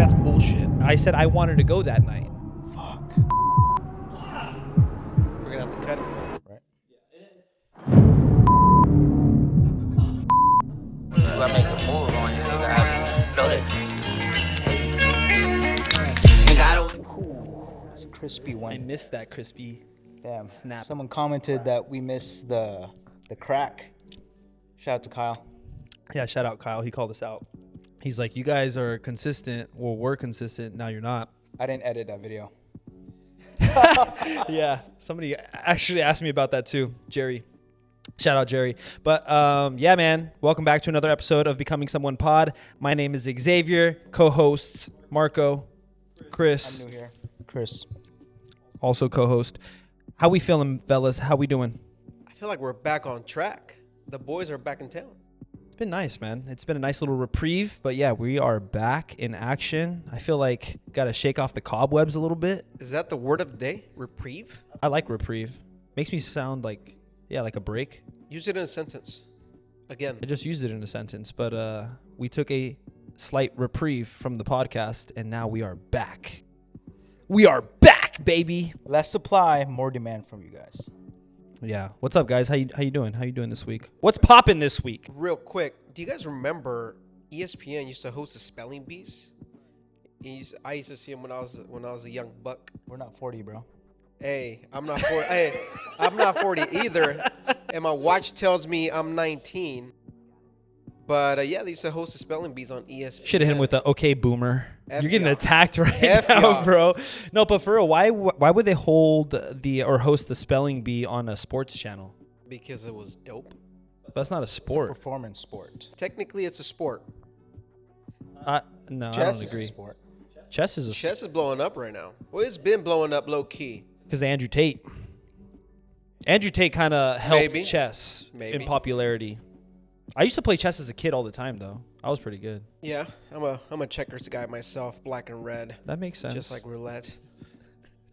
That's bullshit. I said I wanted to go that night. Fuck. We're gonna have to cut it, right? You gotta make a move on you. That's a crispy I one. missed that crispy. Damn. snap. Someone commented that we missed the crack. Shout out to Kyle. Yeah, shout out Kyle. He called us out. He's like, you guys are consistent. Well, we're consistent. Now you're not. I didn't edit that video. Yeah, somebody actually asked me about that too. Jerry. Shout out Jerry. But yeah, man, welcome back to another episode of Becoming Someone Pod. My name is Xavier, co-hosts Marco, Cris, I'm new here. Chris. also co-host. How we feeling, fellas? How we doing? I feel like we're back on track. The boys are back in town. It's been nice, man. It's been a nice little reprieve, but yeah, we are back in action. I feel like got to shake off the cobwebs a little bit. Is that the word of the day? Reprieve? I like reprieve. Makes me sound like, yeah, like a break. Use it in a sentence. Again. I just used it in a sentence, but we took a slight reprieve from the podcast, and now we are back. We are back, baby. Less supply, more demand from you guys. Yeah. What's up, guys? How you doing? How you doing this week? What's popping this week? Real quick, do you guys remember ESPN used to host the spelling bees? I used to see him when I was a young buck. We're not 40, bro. Hey, I'm not 40. Hey, I'm not 40 either, and my watch tells me I'm 19. But yeah, they used to host the spelling bees on ESPN. Should have hit him with the okay boomer. F You're getting y'all. attacked right F now, y'all. bro. No, but for real, why would they hold or host the spelling bee on a sports channel? Because it was dope. That's not a It's a sport. performance sport. Technically, it's a sport. No, I Chess don't is agree. a sport. Chess is a Chess is blowing up right now. Well, it's been blowing up low key. because Andrew Tate. Andrew Tate kind of helped Maybe. chess Maybe. in popularity. I used to play chess as a kid all the time, though. I was pretty good. Yeah, I'm a checkers guy myself, black and red, That makes sense. just like roulette.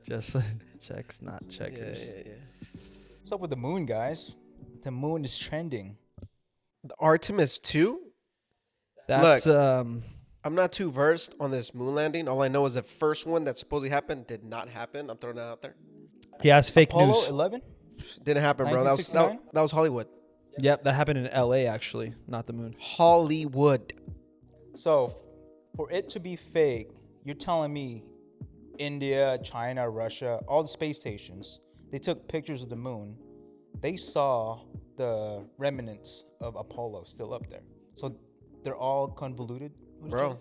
Just checks, not Yeah, checkers. yeah. What's up with the moon, guys? The moon is trending. The Artemis 2. That's I'm not too versed on this moon landing. All I know is the first one that supposedly happened did not happen. I'm throwing that out there. yeah, it's fake Apollo news. 11? Didn't happen, bro. That was 1969? Hollywood. Yep, that happened in L.A. actually, not the moon. Hollywood. So, for it to be fake, you're telling me India, China, Russia, all the space stations, they took pictures of the moon. They saw the remnants of Apollo still up there. So, they're all convoluted? with each Bro. other?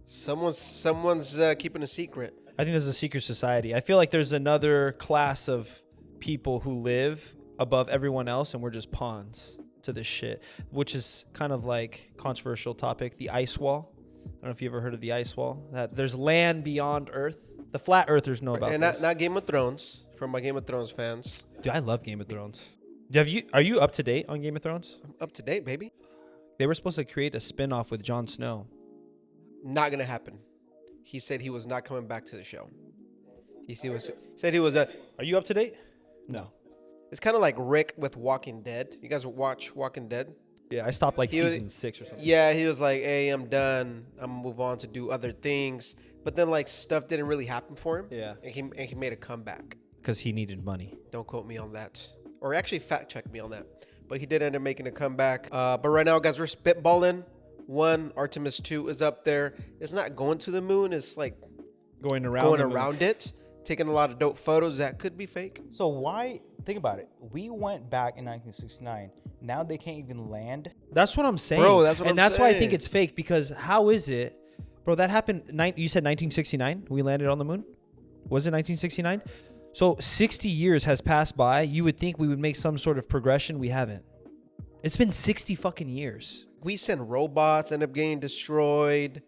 Someone's keeping a secret. I think there's a secret society. I feel like there's another class of people who live above everyone else, and we're just pawns to this shit, which is kind of like controversial topic, the ice wall. I don't know if you ever heard of the ice wall. That there's land beyond Earth. The flat earthers know about And this. not Game of Thrones, for my Game of Thrones fans. Dude, I love Game of Thrones. Are you up to date on Game of Thrones? I'm up to date, baby. They were supposed to create a spin-off with Jon Snow. Not gonna happen. He said he was not coming back to the show. Said he was. Are you up to date? No. It's kind of like Rick with Walking Dead. You guys watch Walking Dead? Yeah, I stopped like He was- season 6 or something. Yeah, he was like, "Hey, I'm done. I'm gonna move on to do other things." But then like stuff didn't really happen for him. Yeah. And he made a comeback. Because he needed money. Don't quote me on that, or actually fact check me on that. But he did end up making a comeback. But right now, guys, we're spitballing. Artemis 2 is up there. It's not going to the moon. It's like Going around. going the moon. around it, taking a lot of dope photos that could be fake. So, why? Think about it. We went back in 1969. Now they can't even land. That's what I'm saying. Bro, that's what and I'm that's why I think saying. it's fake, because how is it? Bro, that happened, you said 1969? We landed on the moon? Was it 1969? So 60 years has passed by. You would think we would make some sort of progression. We haven't. It's been 60 fucking years. We send robots, end up getting destroyed.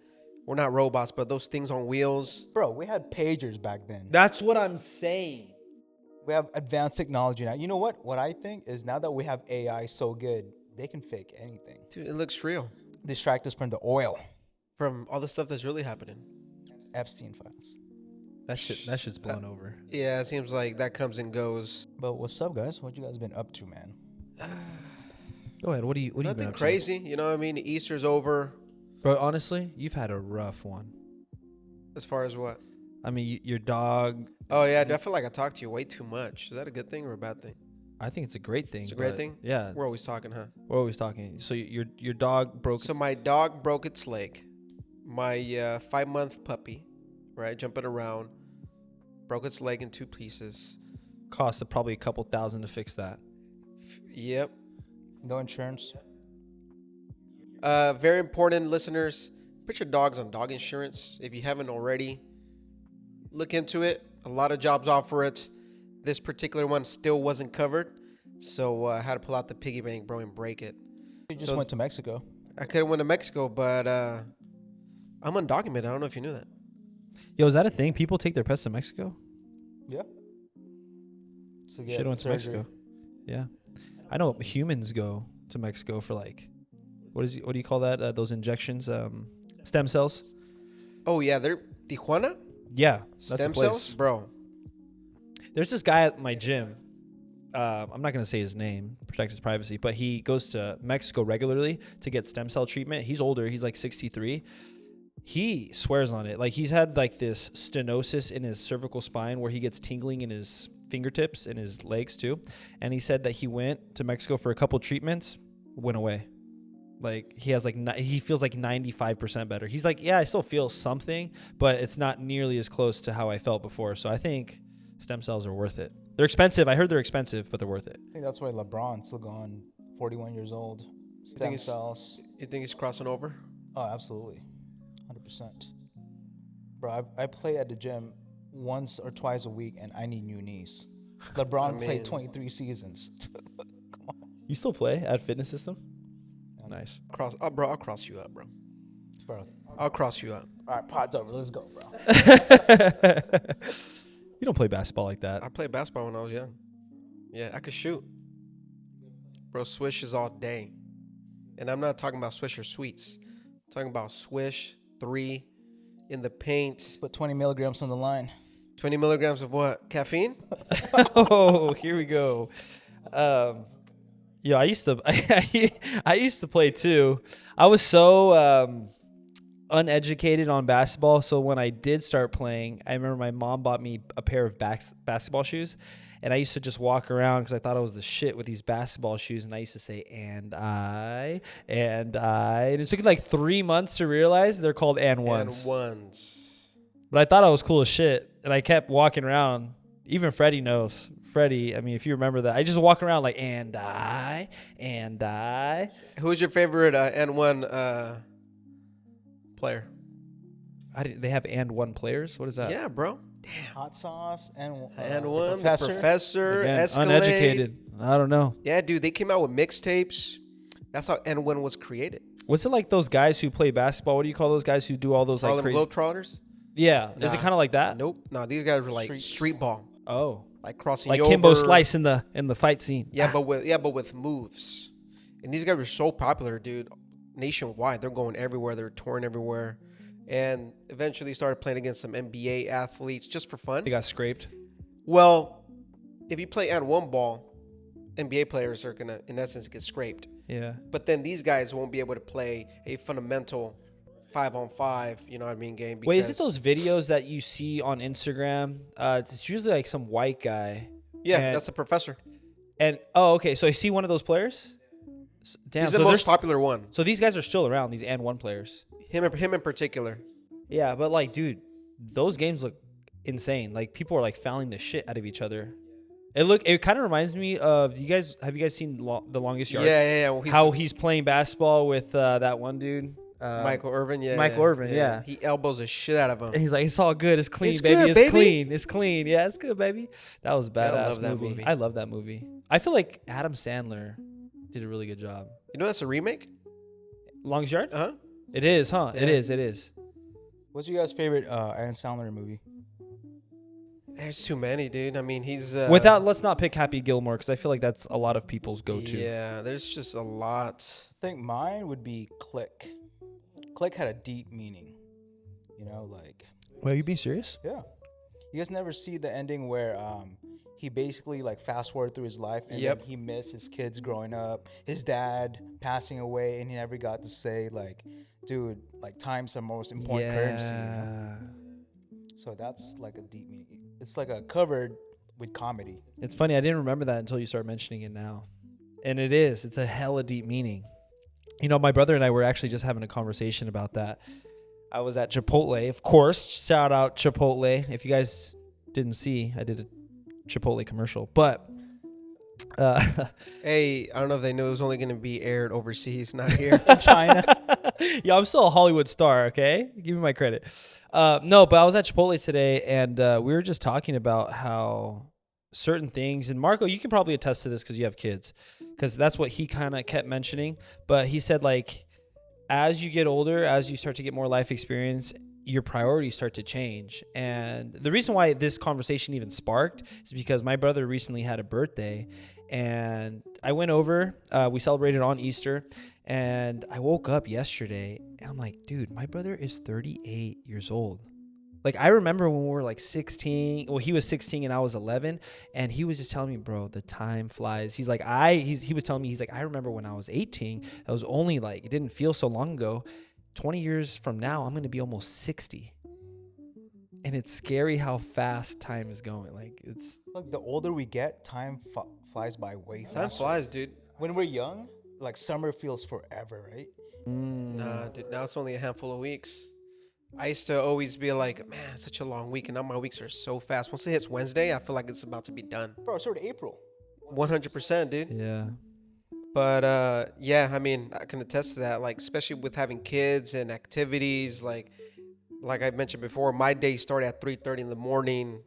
Well, not robots, but those things on wheels. Bro, we had pagers back then. That's what I'm saying. We have advanced technology now. You know what? What I think is now that we have AI so good, they can fake anything. Dude, it looks real. Distract us from the oil. From all the stuff that's really happening. Epstein files. That shit's blown over. Yeah, it seems like that comes and goes. But what's up, guys? What you guys been up to, man? Go ahead. What do you been Nothing up to? crazy. You know what I mean? Easter's over. Bro, honestly, you've had a rough one. As far as what? I mean, your dog. Oh yeah, I feel like I talk to you way too much. Is that a good thing or a bad thing? I think it's a great thing. It's a great but thing? Yeah, We're always talking, huh? we're always talking. So your dog broke. So my dog broke its leg. My 5-month puppy, right, jumping around, broke its leg in 2 pieces. Cost probably a couple thousand to fix that. Yep. No insurance. Very important, listeners. Put your dogs on dog insurance if you haven't already. Look into it. A lot of jobs offer it. This particular one still wasn't covered, so I had to pull out the piggy bank, bro, and break it. You just went to Mexico. I could have went to Mexico, but I'm undocumented. I don't know if you knew that. Yo, is that a thing? People take their pets to Mexico? Yeah. To get Should went to surgery. Mexico. Yeah, I know humans go to Mexico for like, what do you call that? Those injections, stem cells. Oh yeah, they're Tijuana Yeah, that's the stem place. cells, bro. There's this guy at my gym. I'm not gonna say his name, protect his privacy, but he goes to Mexico regularly to get stem cell treatment. He's older. He's like 63. He swears on it. Like he's had like this stenosis in his cervical spine where he gets tingling in his fingertips and his legs too. And he said that he went to Mexico for a couple treatments, went away. Like he has like he feels like 95% better. He's like, yeah, I still feel something, but it's not nearly as close to how I felt before. So I think stem cells are worth it. They're expensive. I heard they're expensive, but they're worth it. I think that's why LeBron's still going, 41 years old. Stem he's- cells. You think he's crossing over? Oh, absolutely. 100%. Bro, I play at the gym once or twice a week, and I need new knees. LeBron I mean- played 23 seasons. You still play at Fitness System? Nice. Bro, I'll cross you up, bro. Bro. I'll cross you up. All right, pod's over. Let's go, bro. You don't play basketball like that. I played basketball when I was young. Yeah, I could shoot. Bro, swishes all day. And I'm not talking about Swisher Sweets. I'm talking about swish, 3, in the paint. Put 20 milligrams on the line. 20 milligrams of what? Caffeine? Oh, here we go. Yeah, I used to I used to play too. I was so uneducated on basketball, so when I did start playing, I remember my mom bought me a pair of basketball shoes, and I used to just walk around because I thought I was the shit with these basketball shoes, and I used to say and it took like 3 months to realize they're called and ones. And ones. But I thought I was cool as shit, and I kept walking around. Even Freddie knows. Freddie, I mean, if you remember that, I just walk around like and I. Who's your favorite N1 player? They have and one players. What is that? Yeah, bro. Hot sauce and N1, professor. the professor, Again, Escalade. uneducated. I don't know. Yeah, dude, they came out with mixtapes. That's how N1 was created. What's it like those guys who play basketball? What do you call those guys who do all those Harlem like crazy? Globetrotters? Yeah. Is it Nah. kind of like that? Nope. No, these guys were like street ball. Oh. Like crossing Like you Kimbo over. Slice in the fight scene. Yeah, but with moves. And these guys were so popular, dude. Nationwide. They're going everywhere. They're touring everywhere. And eventually started playing against some NBA athletes just for fun. They got scraped. Well, if you play N1 ball, NBA players are going to, in essence, get scraped. Yeah. But then these guys won't be able to play a fundamental 5-on-5, you know what I mean, game. Wait, is it because- those videos that you see on Instagram? It's usually like some white guy. Yeah, and- that's the professor. And okay, so I see one of those players. Damn, He's so the there's- most popular one. So these guys are still around, these and one players. Him in particular. Yeah, but like, dude, those games look insane. Like people are like fouling the shit out of each other. It kind of reminds me of have you guys seen The Longest Yard? Yeah. Well, How he's playing basketball with that one dude, Michael Irvin, yeah. Michael Irvin, yeah. He elbows the shit out of him. And he's like, it's all good, it's clean, It's baby, good, it's baby. clean, it's clean. Yeah, it's good, baby. That was a Yeah, I badass love that movie. movie. I love that movie. I feel like Adam Sandler did a really good job. You know that's a remake? Longest Yard? Uh-huh. It is, huh? It Yeah. is. What's your guys' favorite Adam Sandler movie? There's too many, dude. I mean, he's... Let's not pick Happy Gilmore because I feel like that's a lot of people's go-to. Yeah, there's just a lot. I think mine would be Click. Click had a deep meaning. You know, like, Wait, are you being serious? yeah. You guys never see the ending where he basically like fast forward through his life, and Yep. then he missed his kids growing up, his dad passing away, and he never got to say like, dude, like time's the most important currency. You know? So that's like a deep meaning. It's like a covered with comedy. It's funny. I didn't remember that until you start mentioning it now. And it is. It's a hella deep meaning. You know, my brother and I were actually just having a conversation about that. I was at Chipotle, of course. Shout out Chipotle. If you guys didn't see, I did a Chipotle commercial. But Hey, I don't know if they knew it was only going to be aired overseas, not here. In China. yeah, I'm still a Hollywood star, okay? Give me my credit. No, but I was at Chipotle today, and we were just talking about how certain things, and Marco, you can probably attest to this because you have kids, because that's what he kind of kept mentioning. But he said, like, as you get older, as you start to get more life experience, your priorities start to change. And the reason why this conversation even sparked is because my brother recently had a birthday, and I went over, we celebrated on Easter, and I woke up yesterday and I'm like, dude, my brother is 38 years old. Like, I remember when we were like 16, well, he was 16 and I was 11, and he was just telling me, bro, the time flies. He's like, he was telling me, he's like, I remember when I was 18, I was only like, it didn't feel so long ago. 20 years from now, I'm going to be almost 60. And it's scary how fast time is going. Like, it's, Look, the older we get, time flies by way faster. Time flies, dude. When we're young, like summer feels forever, right? Nah, dude, now it's only a handful of weeks. I used to always be like, man, it's such a long week, and now my weeks are so fast. Once it hits Wednesday, I feel like it's about to be done. Bro, it's already April. 100%, dude. yeah. But yeah, I mean, I can attest to that. Like, especially with having kids and activities. Like I mentioned before, my day started at 3:30 in the morning.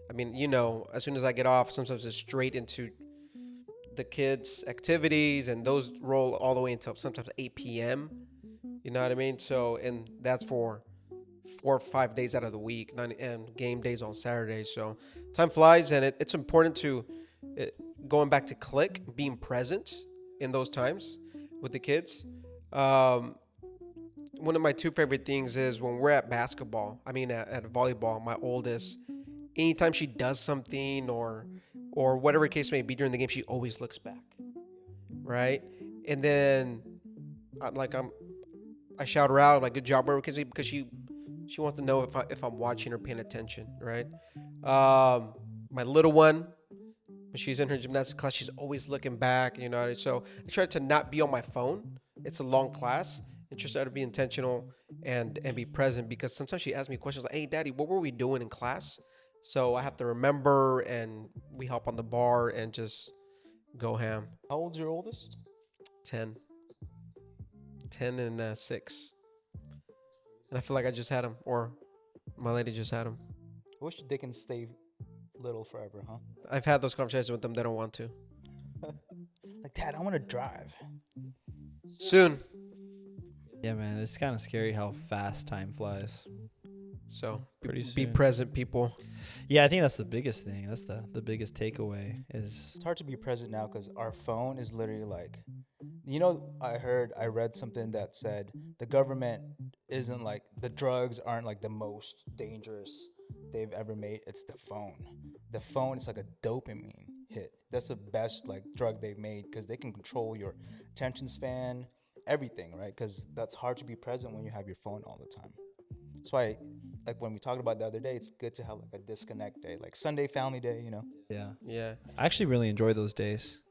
I mean, you know, as soon as I get off, sometimes it's straight into the kids' activities, and those roll all the way until sometimes 8 p.m. You know what I mean? So, and that's for 4 or 5 days out of the week, and game days on Saturdays. So time flies, and it's important to, going back to click, being present in those times with the kids. One of my two favorite things is when we're at basketball, at volleyball, my oldest, anytime she does something or whatever case may be during the game, she always looks back, right? And then I shout her out, like, good job, whatever case may be, because she wants to know if I'm watching or paying attention, right? My little one, when she's in her gymnastics class, she's always looking back, you know. So I try to not be on my phone. It's a long class. And just try to be intentional and be present, because sometimes she asks me questions like, hey, Daddy, what were we doing in class? So I have to remember, and we hop on the bar and just go ham. How old's your oldest? 10 and 6. And I feel like I just had him, or my lady just had him. I wish they can stay little forever, huh? I've had those conversations with them. They don't want to. Like, Dad, I want to drive. Soon. Yeah, man, it's kind of scary how fast time flies. So Pretty be soon. present, people. Yeah, I think that's the biggest thing. That's the biggest takeaway is, It's hard to be present now because our phone is literally like, you know, I read something that said the government isn't like, the drugs aren't like the most dangerous they've ever made. It's the phone. The phone is like a dopamine hit. That's the best like drug they've made, because they can control your attention span, everything, right? Because that's hard to be present when you have your phone all the time. That's why, like when we talked about the other day, it's good to have like a disconnect day, like Sunday family day, you know. Yeah. I actually really enjoy those days.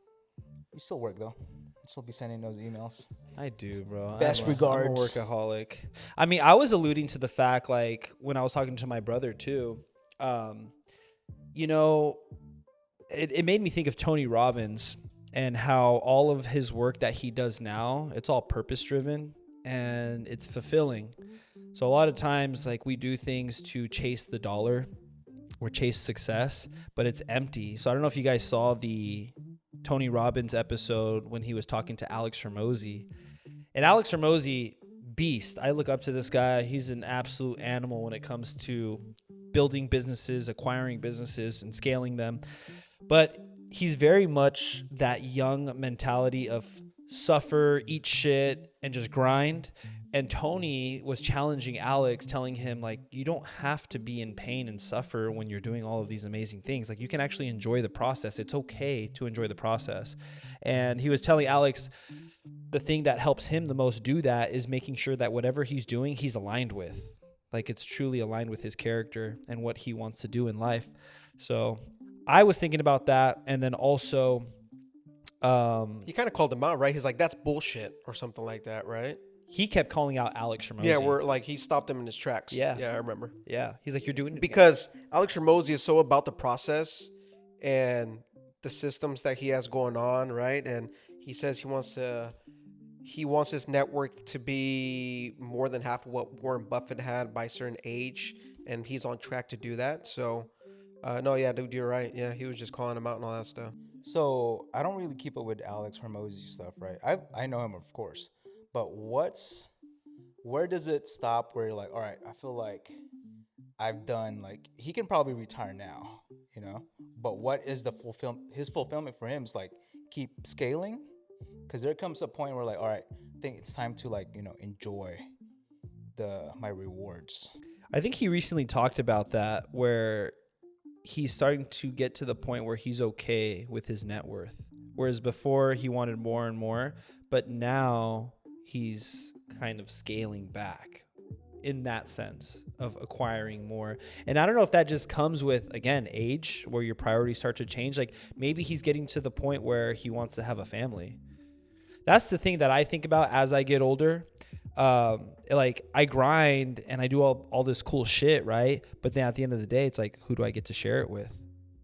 You still work though. You still be sending those emails. I do, bro. Best I'm a regards. workaholic. I mean, I was alluding to the fact, like, when I was talking to my brother too, you know, it made me think of Tony Robbins and how all of his work that he does now, it's all purpose driven and it's fulfilling. So a lot of times, like, we do things to chase the dollar or chase success, but it's empty. So I don't know if you guys saw the Tony Robbins episode when he was talking to Alex Hormozy. And Alex Hormozy, beast. I look up to this guy. He's an absolute animal when it comes to building businesses, acquiring businesses, and scaling them. But he's very much that young mentality of suffer, eat shit, and just grind. And Tony was challenging Alex, telling him, like, you don't have to be in pain and suffer when you're doing all of these amazing things. Like, you can actually enjoy the process. It's okay to enjoy the process. And he was telling Alex the thing that helps him the most do that is making sure that whatever he's doing, he's aligned with. Like, it's truly aligned with his character and what he wants to do in life. So I was thinking about that. And then also, He kind of called him out, right? He's like, that's bullshit or something like that, right? he kept calling out Alex Hormozy. Yeah, we're like, he stopped him in his tracks. Yeah. Yeah, I remember. Yeah. He's like, you're doing it. Because Alex Hormozy is so about the process and the systems that he has going on, right? And he says he wants his network to be more than half of what Warren Buffett had by a certain age, and he's on track to do that. So, no, yeah, dude, you're right. Yeah, he was just calling him out and all that stuff. So I don't really keep up with Alex Hormozy stuff, right? I know him, of course, but where does it stop? Where you're like, all right, I feel like I've done, like, he can probably retire now, you know. But what is his fulfillment for him is like keep scaling, because there comes a point where like, all right, I think it's time to, like, you know, enjoy my rewards. I think he recently talked about that, where he's starting to get to the point where he's okay with his net worth. Whereas before he wanted more and more, but now he's kind of scaling back in that sense of acquiring more. And I don't know if that just comes with, again, age, where your priorities start to change. Like, maybe he's getting to the point where he wants to have a family. That's the thing that I think about as I get older. Like, I grind and I do all this cool shit, right? But then at the end of the day, it's like, who do I get to share it with?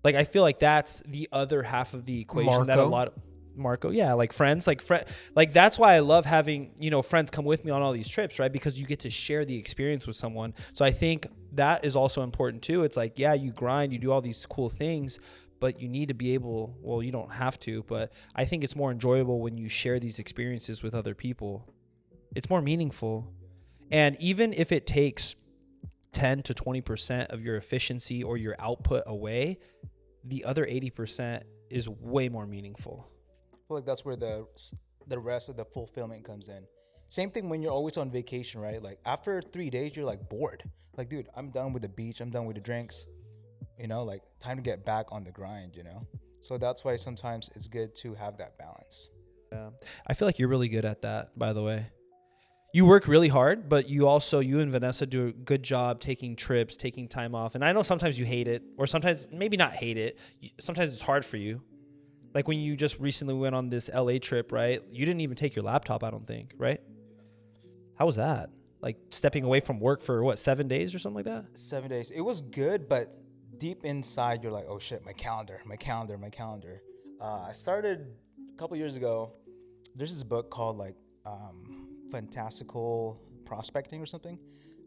Like, I feel like that's the other half of the equation that a lot of Marco, yeah, like friends, like that's why I love having, you know, friends come with me on all these trips, right? Because you get to share the experience with someone. So I think that is also important too. It's like, yeah, you grind, you do all these cool things, but you need to be able, well, you don't have to, but I think it's more enjoyable when you share these experiences with other people. It's more meaningful. And even if it takes 10 to 20% of your efficiency or your output away, the other 80% is way more meaningful. I feel like that's where the rest of the fulfillment comes in. Same thing when you're always on vacation, right? Like, after 3 days, you're like bored. Like, dude, I'm done with the beach. I'm done with the drinks. You know, like, time to get back on the grind, you know? So that's why sometimes it's good to have that balance. Yeah. I feel like you're really good at that, by the way. You work really hard, but you and Vanessa do a good job taking trips, taking time off. And I know sometimes you hate it, or sometimes maybe not hate it. Sometimes it's hard for you. Like when you just recently went on this LA trip, right? You didn't even take your laptop, I don't think, right? How was that? Like stepping away from work for what, 7 days or something like that? 7 days. It was good, but deep inside, you're like, oh shit, my calendar. I started a couple years ago. There's this book called like Fantastical Prospecting or something.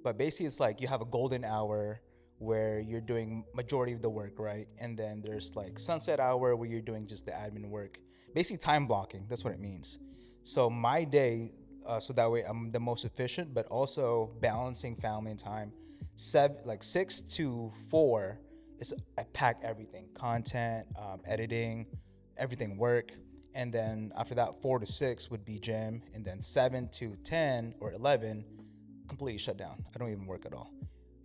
But basically it's like you have a golden hour where you're doing majority of the work, right? And then there's like sunset hour where you're doing just the admin work. Basically time blocking, that's what it means. So my day, so that way I'm the most efficient, but also balancing family and time. 6 to 4 is I pack everything, content, editing, everything, work. And then after that, 4 to 6 would be gym. And then 7 to 10 or 11, completely shut down. I don't even work at all.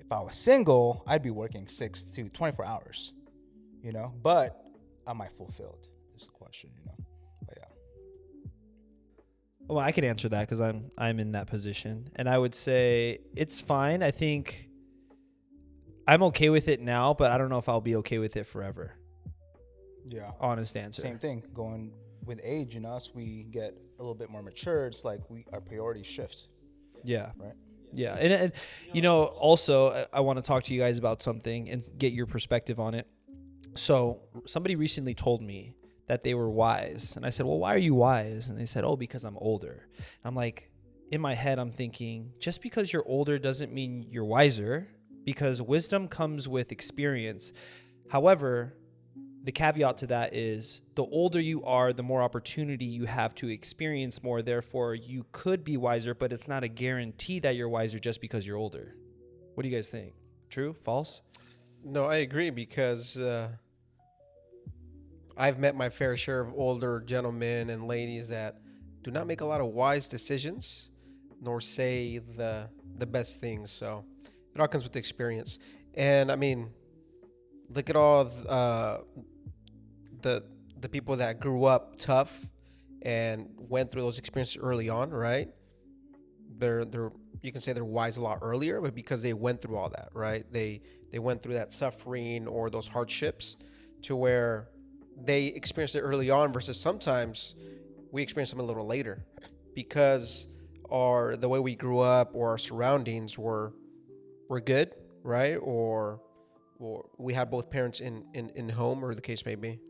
If I was single, I'd be working 6 to 24 hours, you know? But am I fulfilled is the question, you know? But yeah. Well, I could answer that because I'm in that position. And I would say it's fine. I think I'm okay with it now, but I don't know if I'll be okay with it forever. Yeah. Honest answer. Same thing. Going with age, you know, as we get a little bit more mature, it's like our priorities shift. Yeah. Right. Yeah. And you know, also, I want to talk to you guys about something and get your perspective on it. So somebody recently told me that they were wise. And I said, well, why are you wise? And they said, oh, because I'm older. I'm like, in my head, I'm thinking, just because you're older doesn't mean you're wiser, because wisdom comes with experience. However, the caveat to that is the older you are, the more opportunity you have to experience more. Therefore, you could be wiser, but it's not a guarantee that you're wiser just because you're older. What do you guys think? True? False? No, I agree, because I've met my fair share of older gentlemen and ladies that do not make a lot of wise decisions. nor say the best things. So it all comes with the experience. And I mean, look at all the people that grew up tough and went through those experiences early on, right? They're you can say they're wise a lot earlier, but because they went through all that, right? They went through that suffering or those hardships to where they experienced it early on versus sometimes we experience them a little later because the way we grew up or our surroundings were good, right? Or we had both parents in home, or the case may be.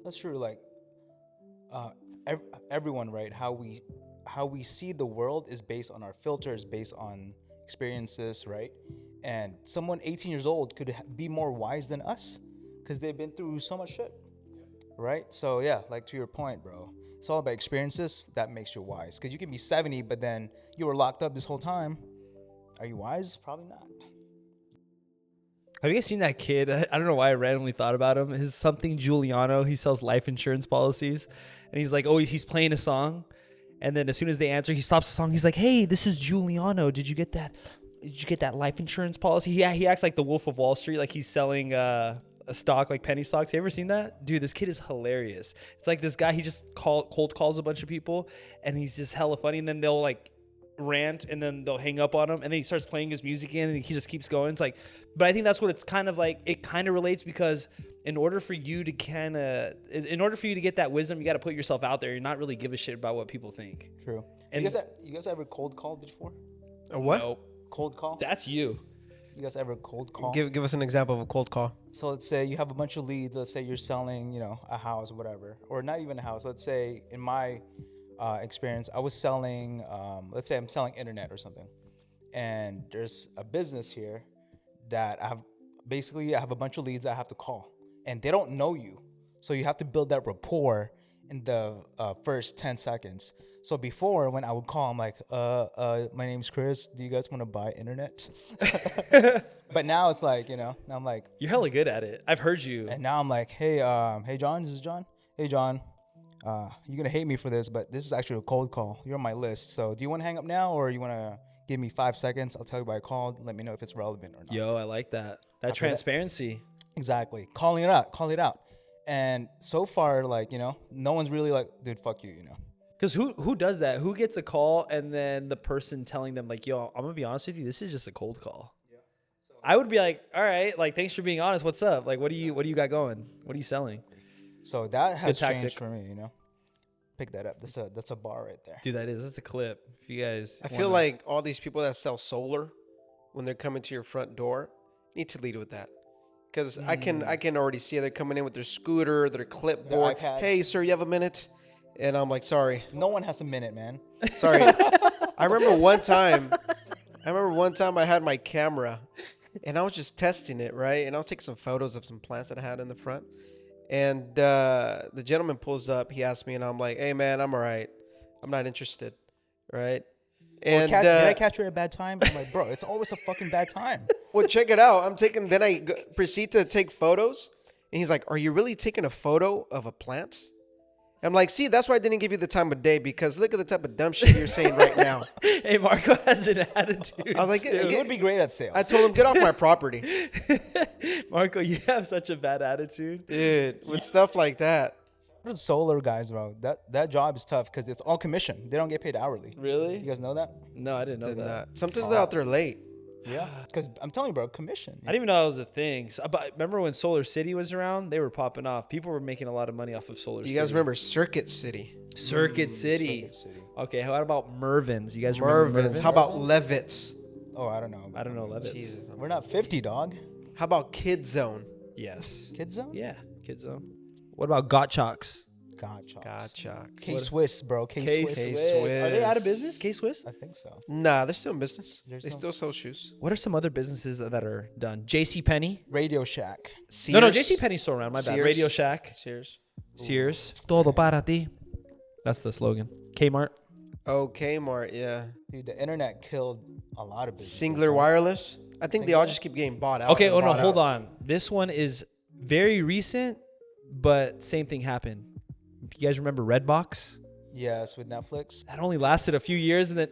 That's true. Like, everyone, right? How we see the world is based on our filters, based on experiences, right? And someone 18 years old could be more wise than us because they've been through so much shit, right? So yeah, like to your point, bro, it's all about experiences that makes you wise. Because you can be 70, but then you were locked up this whole time. Are you wise? Probably not. Have you guys seen that kid? I don't know why I randomly thought about him. His something Giuliano. He sells life insurance policies. And he's like, he's playing a song. And then as soon as they answer, he stops the song. He's like, hey, this is Giuliano. Did you get that? Did you get that life insurance policy? Yeah, he acts like the Wolf of Wall Street. Like he's selling a stock, like penny stocks. You ever seen that? Dude, this kid is hilarious. It's like this guy, he just cold calls a bunch of people. And he's just hella funny. And then they'll like rant and then they'll hang up on him, and then he starts playing his music again and he just keeps going. It's like, but I think that's what it's kind of like. It kind of relates because in order for you to get that wisdom, you got to put yourself out there and not really give a shit about what people think. True. And you guys ever cold called before? A what? No, Cold call? that's you. You guys ever cold call? Give us an example of a cold call. So let's say you have a bunch of leads. Let's say you're selling, a house or whatever, or not even a house. Let's say in my experience, I was selling, let's say I'm selling internet or something. And there's a business here that I have a bunch of leads that I have to call. And they don't know you. So you have to build that rapport in the first 10 seconds. So before, when I would call, I'm like, my name's Cris. Do you guys want to buy internet? But now it's like, I'm like, You're hella good at it. I've heard you. and now I'm like, hey John, this is John. Hey John, you're gonna hate me for this, but this is actually a cold call. You're on my list. So do you want to hang up now, or you want to give me 5 seconds? I'll tell you why I called. Let me know if it's relevant or not. Yo, I like that. That transparency. Exactly. Call it out. And so far, like, no one's really like, dude, fuck you, Because who does that? Who gets a call and then the person telling them like, yo, I'm gonna be honest with you, this is just a cold call. Yeah. So I would be like, all right, like, thanks for being honest. What's up? Like, what do you got going? What are you selling? So that has Good tactic. changed for me, Pick that up. That's a bar right there. Dude, that's a clip. If you guys, I feel like all these people that sell solar, when they're coming to your front door, need to lead with that. Because I can already see they're coming in with their scooter, their clipboard. iPad. Hey, sir, you have a minute? And I'm like, sorry. No one has a minute, man. Sorry. I remember one time I had my camera and I was just testing it, right? And I was taking some photos of some plants that I had in the front. And the gentleman pulls up. He asked me, and I'm like, hey, man, I'm all right. I'm not interested, right? And Did I catch you at a bad time? I'm like, bro, it's always a fucking bad time. Well, check it out. Then I proceed to take photos. And he's like, are you really taking a photo of a plant? I'm like, see, that's why I didn't give you the time of day, because look at the type of dumb shit you're saying right now. Hey, Marco has an attitude. I was like, You would be great at sales. I told him, get off my property. Marco, you have such a bad attitude. Dude, with stuff like that. The solar guys, bro, that job is tough because it's all commission. They don't get paid hourly. Really? You guys know that? No, I didn't know Did that. not. Sometimes they're out there late. Yeah. Because I'm telling you, bro, commission. I didn't even know that was a thing. So, but remember when Solar City was around? They were popping off. People were making a lot of money off of Solar Do City. you guys remember Circuit City? Circuit City? Circuit City. Okay, how about Mervin's? You guys remember Mervin's. How about Levitt's? Oh, I don't know. I don't know Levitt's. Jesus. We're not 50, dog. How about Kid Zone? Yes. Kids Zone? Yeah, Kids Zone. What about Gottschalks? Gotcha. K-Swiss, bro. K-Swiss. K-Swiss. Are they out of business? K-Swiss? I think so. Nah, they're still in business. There's They some- still sell shoes. What are some other businesses that are done? J.C. Penney? Radio Shack. Sears. No, J.C. Penney's still around. My bad. Sears. Radio Shack. Sears. Sears. Todo para ti. That's the slogan. Kmart. Oh, Kmart, yeah. Dude, the internet killed a lot of businesses. Singular Wireless. I think they all just keep getting bought out. Okay, and oh no, bought hold out. on. This one is very recent, but same thing happened. You guys remember Redbox? Yes, with Netflix. That only lasted a few years, and then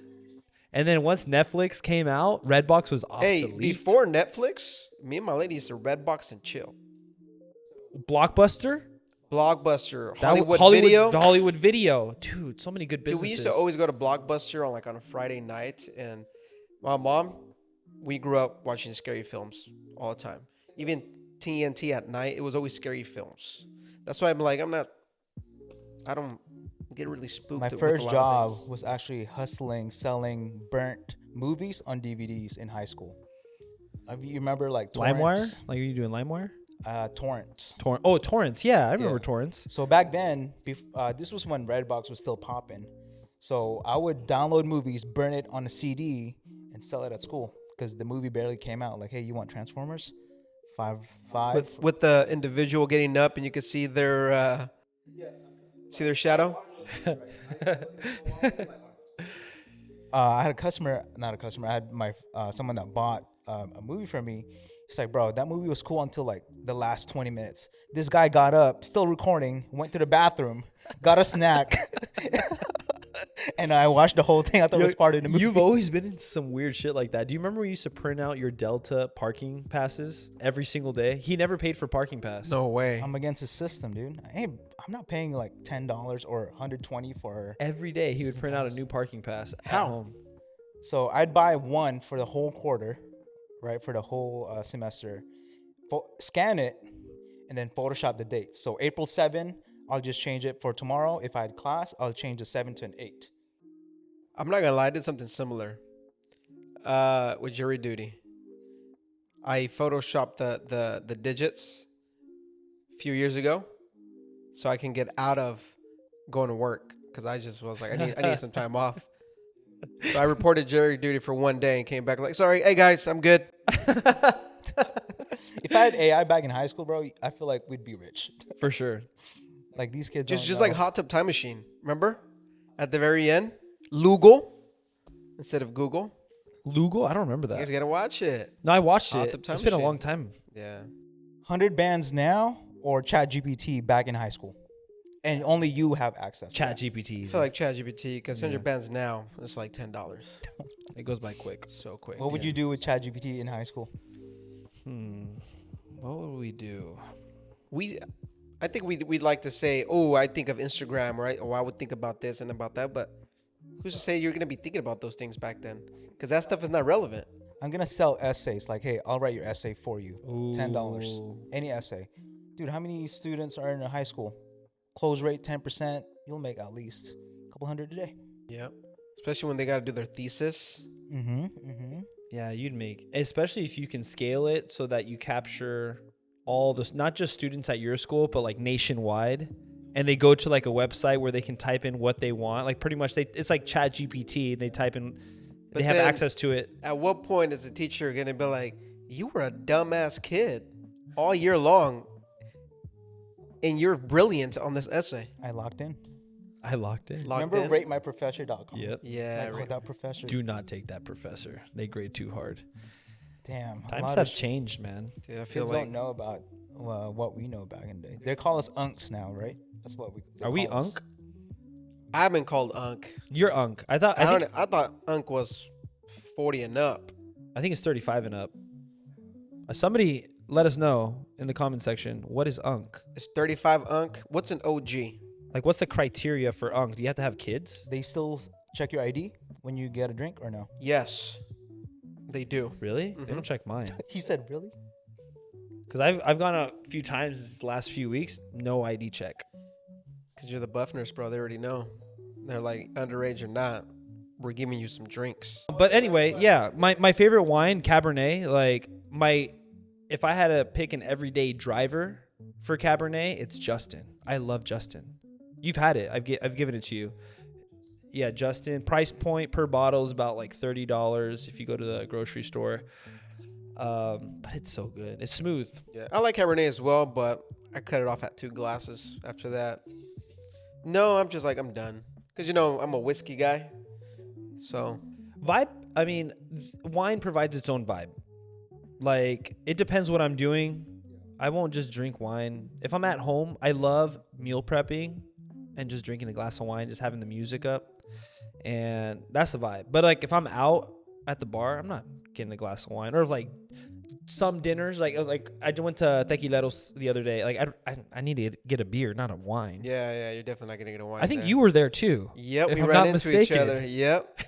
And then once Netflix came out, Redbox was Hey, obsolete. before Netflix, me and my lady used to Redbox and chill. Blockbuster, Blockbuster, That w- Hollywood Video. Hollywood Video, dude. So many good Dude, businesses. we used to always go to Blockbuster on a Friday night, and my mom, we grew up watching scary films all the time. Even TNT at night, it was always scary films. That's why I don't get really spooked. My with first a lot job of things. was actually hustling, selling burnt movies on DVDs in high school. You remember like LimeWire? torrents? Like, are you doing LimeWire? Torrents. Torrents. Yeah, I remember Yeah. torrents. So back then, this was when Redbox was still popping. So I would download movies, burn it on a CD, and sell it at school because the movie barely came out. Like, hey, you want Transformers? Five. With the individual getting up, and you could see their shadow. I had not a customer. I had my someone that bought a movie from me. He's like, bro, that movie was cool until like the last 20 minutes. This guy got up, still recording, went to the bathroom, got a snack, and I watched the whole thing. I thought it was part of the movie. You've always been into some weird shit like that. Do you remember we used to print out your Delta parking passes every single day? He never paid for parking pass. No way. I'm against the system, dude. I'm not paying like $10 or $120 for. Every day he would print out a new parking pass at How? home. So I'd buy one for the whole quarter, right, for the whole semester. Scan it, and then Photoshop the dates. So April 7, I'll just change it for tomorrow. If I had class, I'll change the 7 to an 8. I'm not gonna lie, I did something similar with jury duty. I photoshopped the digits a few years ago, so I can get out of going to work because I just was like, I need some time off. So I reported jury duty for one day and came back like, sorry, hey guys, I'm good. If I had AI back in high school, bro, I feel like we'd be rich. For sure. Like these kids, Just don't like know. Hot Tub Time Machine. Remember? At the very end, Lugal instead of Google. Lugal? I don't remember You guys that. gotta watch it. No, I watched Hot it. Tub Time It's been a Machine. long time. Yeah. 100 bands now or ChatGPT back in high school, and only you have access. Chat to that. GPT. I feel like ChatGPT because 100 bands now it's like $10. It goes by quick. So quick. What would you do with ChatGPT in high school? What would we do? I think we'd like to say, oh, I think of Instagram, right? Or I would think about this and about that, but who's to say you're gonna be thinking about those things back then? Because that stuff is not relevant. I'm gonna sell essays. Like, hey, I'll write your essay for you. $10. Ooh. Any essay. Dude, how many students are in a high school? Close rate 10%. You'll make at least a couple hundred a day. Yeah. Especially when they gotta do their thesis. Yeah, you'd make, especially if you can scale it so that you capture all this, not just students at your school, but like nationwide. And they go to like a website where they can type in what they want. Like pretty much it's like Chat GPT. They type in, But they have then- access to it. At what point is the teacher gonna be like, you were a dumbass kid all year long, and you're brilliant on this essay? I locked in. I locked in. Locked Remember in? ratemyprofessor.com? Yep. Yeah. Like, right. that professor. Do not take that professor. They grade too hard. Damn. a Times lot have of changed, man. Dude, I feel kids like don't know about what we know back in the day. They call us unks now, right? That's what they Are we call us. Unk? I've been called Unk. You're Unk. I thought I thought Unk was 40 and up. I think it's 35 and up. Somebody let us know in the comment section, what is Unk? It's 35 Unk. What's an OG? Like, what's the criteria for Unk? Do you have to have kids? They still check your ID when you get a drink or no? Yes, they do. Really? They don't check mine. He said, really? Because I've gone a few times this last few weeks, no ID check. Because you're the buff nurse, bro. They already know. They're like, underage or not, we're giving you some drinks. But anyway, yeah, my favorite wine, Cabernet. Like if I had to pick an everyday driver for Cabernet, it's Justin. I love Justin. You've had it. I've given it to you. Yeah, Justin. Price point per bottle is about like $30 if you go to the grocery store. But it's so good. It's smooth. Yeah, I like Cabernet as well, but I cut it off at 2 glasses after that. No, I'm just like, I'm done. Because, I'm a whiskey guy. So, Vibe. I mean, wine provides its own vibe. Like, it depends what I'm doing. I won't just drink wine. If I'm at home, I love meal prepping and just drinking a glass of wine, just having the music up. and that's a vibe. But like if I'm out at the bar, I'm not getting a glass of wine. Or like some dinners, like I went to Tequileros the other day. Like I need to get a beer, not a wine. Yeah, you're definitely not gonna get a wine. I think there. you were there too. Yep, if we I'm ran not into each mistaken. other. Yep.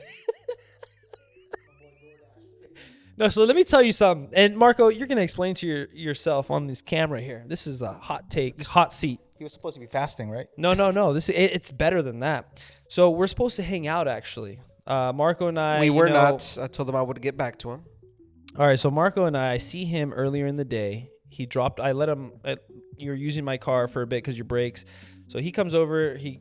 No, so let me tell you something. And Marco, you're gonna explain to yourself on this camera here. This is a hot take, hot seat. He was supposed to be fasting, right? No. It's better than that. So we're supposed to hang out actually. Marco and I. We were not. I told him I would get back to him. All right, so Marco and I see him earlier in the day. He dropped. I let him. You're using my car for a bit because your brakes. So he comes over. He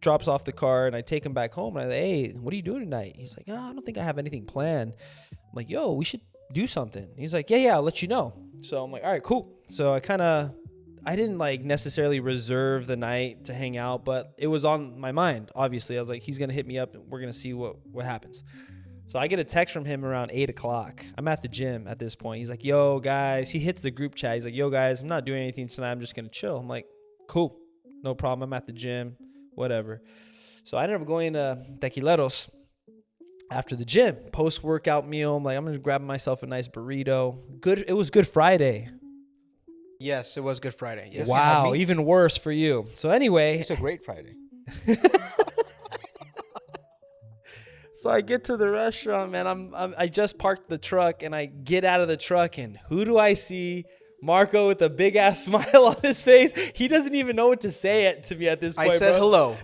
drops off the car, and I take him back home. And I say, "Hey, what are you doing tonight?" He's like, "Oh, I don't think I have anything planned." I'm like, "Yo, we should do something." He's like, "Yeah, I'll let you know." So I'm like, "All right, cool." So I didn't like necessarily reserve the night to hang out, but it was on my mind. Obviously, I was like, he's gonna hit me up, and we're gonna see what happens. So I get a text from him around 8 o'clock. I'm at the gym at this point. He's like, "Yo, guys," he hits the group chat. He's like, "Yo, guys, I'm not doing anything tonight. I'm just going to chill." I'm like, "Cool. No problem. I'm at the gym. Whatever." So I ended up going to Tequileros after the gym, post-workout meal. I'm like, I'm going to grab myself a nice burrito. Good. It was Good Friday. Yes, it was Good Friday. Yes. Wow. Even worse for you. So anyway. It's a great Friday. So I get to the restaurant, man. I just parked the truck, and I get out of the truck, and who do I see? Marco with a big ass smile on his face. He doesn't even know what to say it to me at this point. I said hello.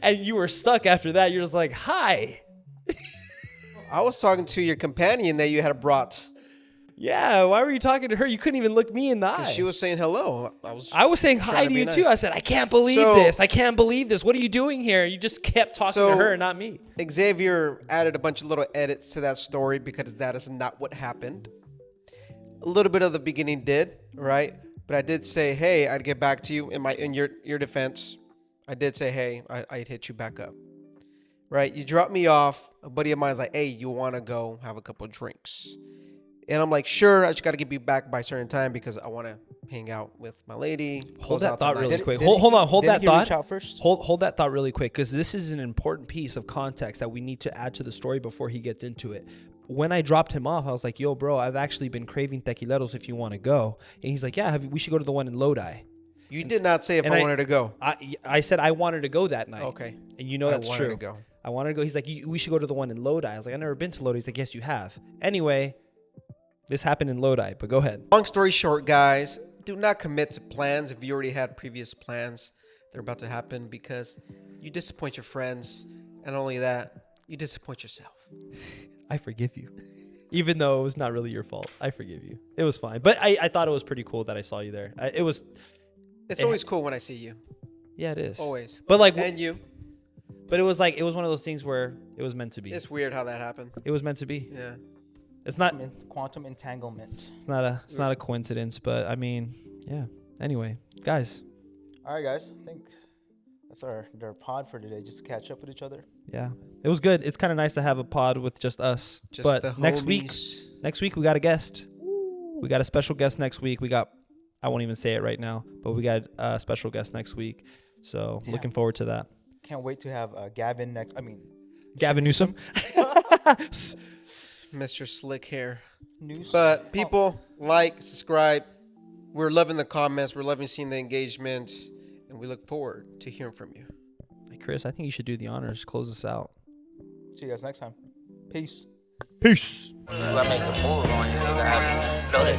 And you were stuck after that. You're just like, "Hi." I was talking to your companion that you had brought. Yeah, why were you talking to her? You couldn't even look me in the eye. She was saying hello. I was saying hi trying to be you nice. too. I said, "I can't believe this. I can't believe this. What are you doing here?" You just kept talking to her and not me. Xavier added a bunch of little edits to that story because that is not what happened. A little bit of the beginning did, right? But I did say, "Hey, I'd get back to you." In your defense, I did say, "Hey, I'd hit you back up." Right? You dropped me off. A buddy of mine's like, "Hey, you want to go have a couple of drinks?" And I'm like, "Sure, I just got to get you back by a certain time because I want to hang out with my lady." Hold close that out the thought night. really quick. Hold on. Hold that Did he thought. reach out first? Hold that thought really quick because this is an important piece of context that we need to add to the story before he gets into it. When I dropped him off, I was like, "Yo, bro, I've actually been craving tequileros if you want to go." And he's like, "Yeah, we should go to the one in Lodi." You did not say if I wanted to go. I said I wanted to go that night. Okay. And you know that's I true. wanted to go. I wanted to go. He's like, "We should go to the one in Lodi." I was like, "I've never been to Lodi." He's like, "Yes, you have." Anyway, this happened in Lodi, but go ahead. Long story short, guys, do not commit to plans if you already had previous plans. They're about to happen because you disappoint your friends. And not only that, you disappoint yourself. I forgive you. Even though it was not really your fault. I forgive you. It was fine. But I thought it was pretty cool that I saw you there. It's always cool when I see you. Yeah, it is. Always. But like, And you. but it was one of those things where it was meant to be. It's weird how that happened. It was meant to be. Yeah. It's not. Quantum entanglement. It's not a coincidence. But I mean, yeah. Anyway, guys. All right, guys. I think that's our pod for today, just to catch up with each other. Yeah, it was good. It's kind of nice to have a pod with just us. Just but the next homies. week we got a guest. We got a special guest next week. I won't even say it right now, but we got a special guest next week. So looking forward to that. Can't wait to have Gavin next. Gavin Newsom. Mr. Slick Hair. News. But people, like, subscribe. We're loving the comments. We're loving seeing the engagement. And we look forward to hearing from you. Hey, Chris, I think you should do the honors. Close us out. See you guys next time. Peace. Peace. I make a move on you, nigga. I know that.